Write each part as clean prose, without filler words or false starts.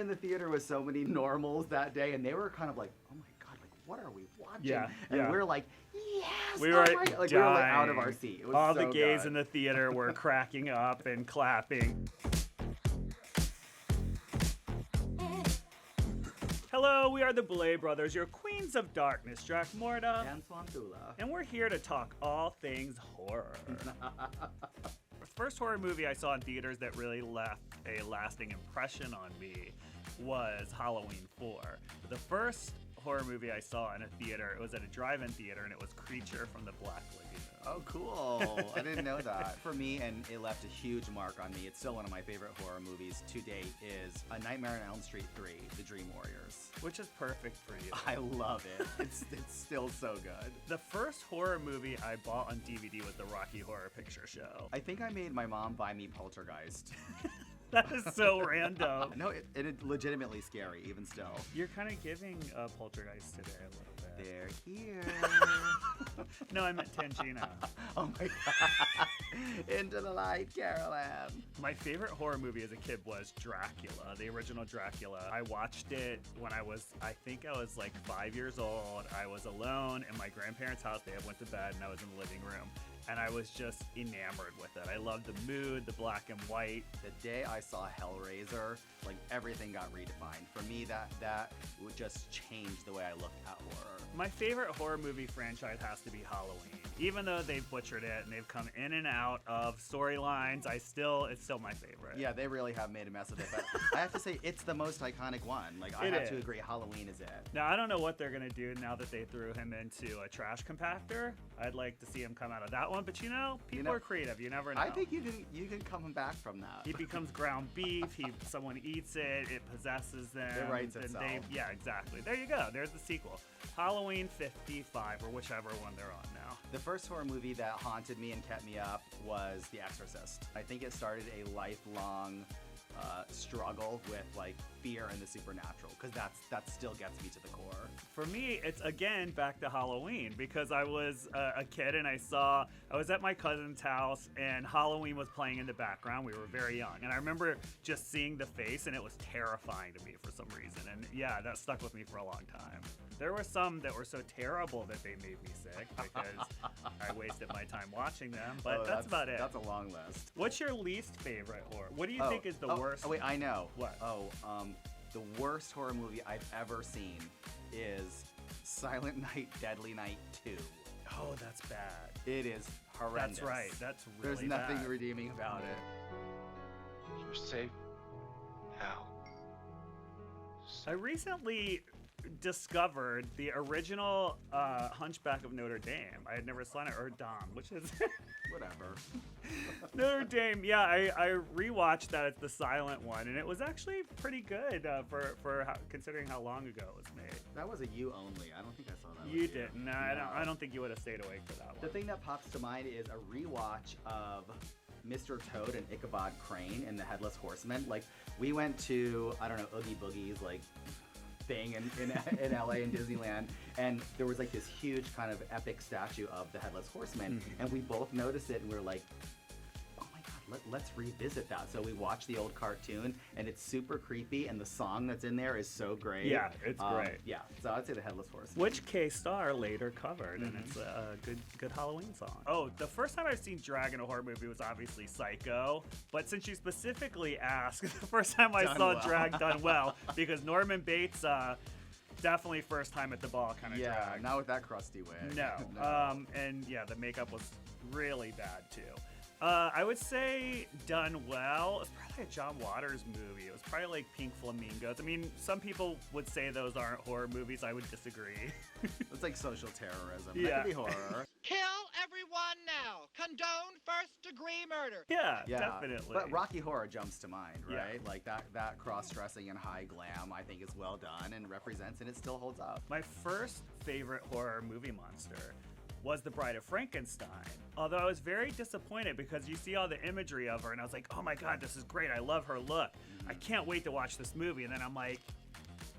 in the theater with so many normals that day, and they were kind of like, oh my God, like, what are we watching? Yeah, and yeah. we're like, yes! We were oh my God. Like, we were like out of dying. our seat. It was All so the gays good. in the theater were cracking up and clapping. Hello, we are the Boulet brothers, your queens of darkness, Drac Morta. And Swantula. And we're here to talk all things horror. The first horror movie I saw in theaters that really left a lasting impression on me was Halloween 4. The first horror movie I saw in a theater, it was at a drive-in theater, and it was Creature from the Black Lagoon. Oh, cool. I didn't know that. For me, and it left a huge mark on me, it's still one of my favorite horror movies to date, is A Nightmare on Elm Street 3, The Dream Warriors. Which is perfect for you. I love it. It's still so good. The first horror movie I bought on DVD was the Rocky Horror Picture Show. I think I made my mom buy me Poltergeist. That is so random. No, it legitimately scary, even still. You're kind of giving Poltergeist today a little bit. They're here. No, I meant Tangina. Oh my God. Into the light, Carol Ann. My favorite horror movie as a kid was Dracula, the original Dracula. I watched it when I think I was like 5 years old. I was alone in my grandparents' house. They had went to bed and I was in the living room. And I was just enamored with it. I loved the mood, the black and white. The day I saw Hellraiser, like everything got redefined. For me, that would just change the way I looked at horror. My favorite horror movie franchise has to be Halloween. Even though they've butchered it and they've come in and out of storylines, it's still my favorite. Yeah, they really have made a mess of it. But I have to say, it's the most iconic one. Like, I have to agree, Halloween is it. Now, I don't know what they're going to do now that they threw him into a trash compactor. I'd like to see him come out of that one. But people are creative. You never know. I think you can come back from that. He becomes ground beef. Someone eats it. It possesses them. It writes itself. Yeah, exactly. There you go. There's the sequel. Halloween 55 or whichever one they're on now. The first horror movie that haunted me and kept me up was The Exorcist. I think it started a lifelong struggle with like fear and the supernatural, because that still gets me to the core. For me, it's again back to Halloween, because I was a kid and I was at my cousin's house and Halloween was playing in the background. We were very young, and I remember just seeing the face, and it was terrifying to me for some reason. And yeah, that stuck with me for a long time. There were some that were so terrible that they made me sick because I wasted my time watching them, but that's about it. That's a long list. What's your least favorite horror? What do you think is the worst? Oh, wait, I know. What? The worst horror movie I've ever seen is Silent Night, Deadly Night 2. Oh, that's bad. It is horrendous. That's right. That's really There's nothing bad. redeeming about it. You're safe now. I recently discovered the original Hunchback of Notre Dame. I had never seen it, or Dom, which is Whatever. Notre Dame. Yeah, I rewatched that. It's the silent one, and it was actually pretty good considering how long ago it was made. That was a you only. I don't think I saw that. You with didn't. No, No. I don't think you would have stayed awake for that one. The thing that pops to mind is a rewatch of Mr. Toad and Ichabod Crane and the Headless Horseman. Like, we went to, I don't know, Oogie Boogie's, like, thing in LA and Disneyland, and there was like this huge kind of epic statue of the Headless Horseman, and we both noticed it and we were like, oh my God, let's revisit that. So we watched the old cartoon, and it's super creepy, and the song that's in there is so great. Yeah, it's great. Yeah, so I'd say the Headless Horseman. Which K-Star later covered, and it's a good Halloween song. Oh, the first time I've seen drag in a horror movie was obviously Psycho, but since you specifically asked, the first time I saw drag done well, because Norman Bates, definitely first time at the ball kind of drag. Yeah, not with that crusty wig. No. And yeah, the makeup was really bad too. I would say done well. It's probably a John Waters movie. It was probably like Pink Flamingos. I mean, some people would say those aren't horror movies. I would disagree. It's like social terrorism. Yeah. That could be horror. Kill everyone now! Condone first-degree murder! Yeah, Yeah, definitely. But Rocky Horror jumps to mind, right? Yeah. Like that cross-dressing and high glam, I think is well done and represents, and it still holds up. My first favorite horror movie monster was The Bride of Frankenstein. Although I was very disappointed because you see all the imagery of her and I was like, oh my God, this is great. I love her look. I can't wait to watch this movie. And then I'm like,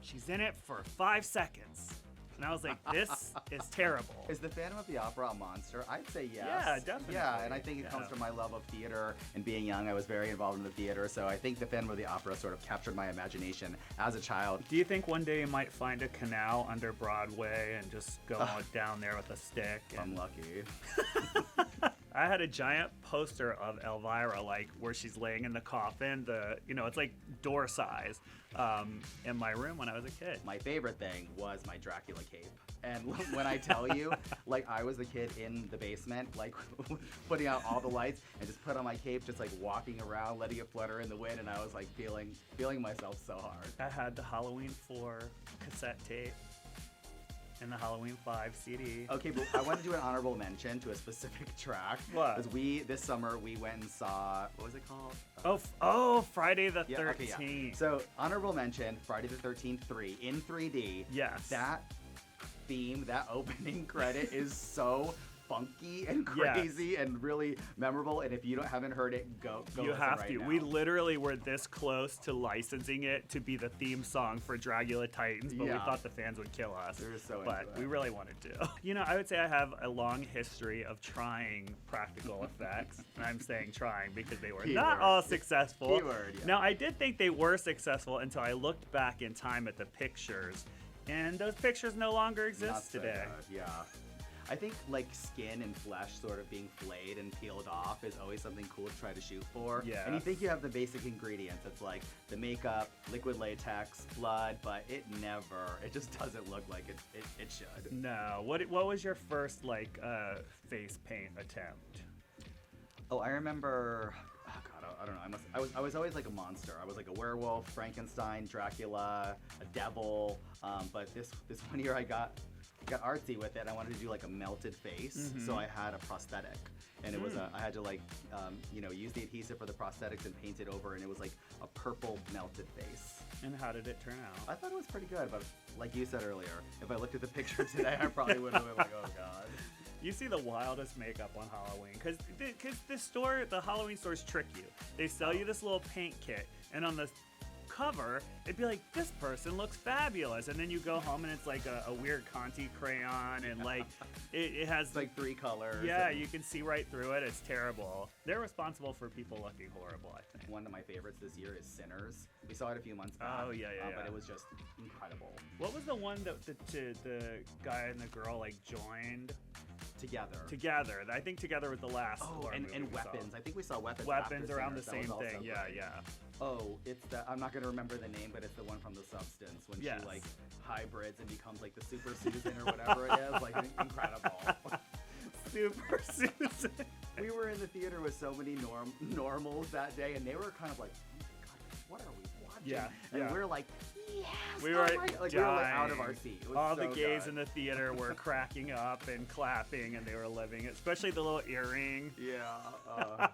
she's in it for 5 seconds. And I was like, this is terrible. Is the Phantom of the Opera a monster? I'd say yes. Yeah, definitely. Yeah, and I think it comes from my love of theater and being young. I was very involved in the theater, so I think the Phantom of the Opera sort of captured my imagination as a child. Do you think one day you might find a canal under Broadway and just go down there with a stick? I'm lucky. I had a giant poster of Elvira, like where she's laying in the coffin. It's like door size, in my room when I was a kid. My favorite thing was my Dracula cape. And when I tell you, like, I was the kid in the basement, like, putting out all the lights and just put on my cape, just like walking around, letting it flutter in the wind, and I was like feeling myself so hard. I had the Halloween 4 cassette tape and the Halloween 5 CD. Okay, but I want to do an honorable mention to a specific track. What? Because this summer we went and saw, what was it called? Friday the 13th. Okay, yeah. So honorable mention, Friday the 13th 3 in 3D. Yes. That theme, that opening credit is so funky and crazy and really memorable. And if you haven't heard it, go You listen have right to. now. We literally were this close to licensing it to be the theme song for Dracula Titans, but we Yeah. thought the fans would kill us. They were so but into it. we really wanted to. I would say I have a long history of trying practical effects. And I'm saying trying because they were not Keyword. all successful. Keyword, yeah. Now, I did think they were successful until I looked back in time at the pictures, and those pictures no longer Not exist so today. good, yeah. I think like skin and flesh sort of being flayed and peeled off is always something cool to try to shoot for. Yeah. And you think you have the basic ingredients. It's like the makeup, liquid latex, blood, but it just doesn't look like it should. No. What was your first face paint attempt? Oh, I remember. Oh God, I don't know. I was always like a monster. I was like a werewolf, Frankenstein, Dracula, a devil. But this one year I got artsy with it. I wanted to do like a melted face, so I had a prosthetic, and it was I had to use the adhesive for the prosthetics and paint it over, and it was like a purple melted face. And how did it turn out? I thought it was pretty good, but like you said earlier, if I looked at the picture today, I probably would have been like, oh God. You see the wildest makeup on Halloween because the Halloween stores trick you. They sell you this little paint kit, and on the cover, it'd be like, this person looks fabulous, and then you go home and it's like a weird Conti crayon, and like it has It's like 3 colors. yeah, and you can see right through it. It's terrible. They're responsible for people looking horrible, I think. one of my favorites this year is Sinners. We saw it a few months back. Oh, yeah. But it was just incredible. What was the one that the guy and the girl joined Together. I think Together was the last. Oh, horror and movie we saw. Weapons. I think we saw Weapons. Weapons after around the Sinners. same That was thing. also Yeah, great. yeah. Oh, it's I'm not gonna remember the name, but it's the one from The Substance when Yes. she like hybrids and becomes like the Super Susan or whatever it is. Like incredible. Super Susan. We were in the theater with so many normals that day, and they were kind of like, oh my God, what are we watching? Yeah, And yeah. we're like, yes. We oh were my-" like we were like out of our dying. seat. It was All so the gays good. in the theater were cracking up and clapping, and they were living it, especially the little earring. Yeah.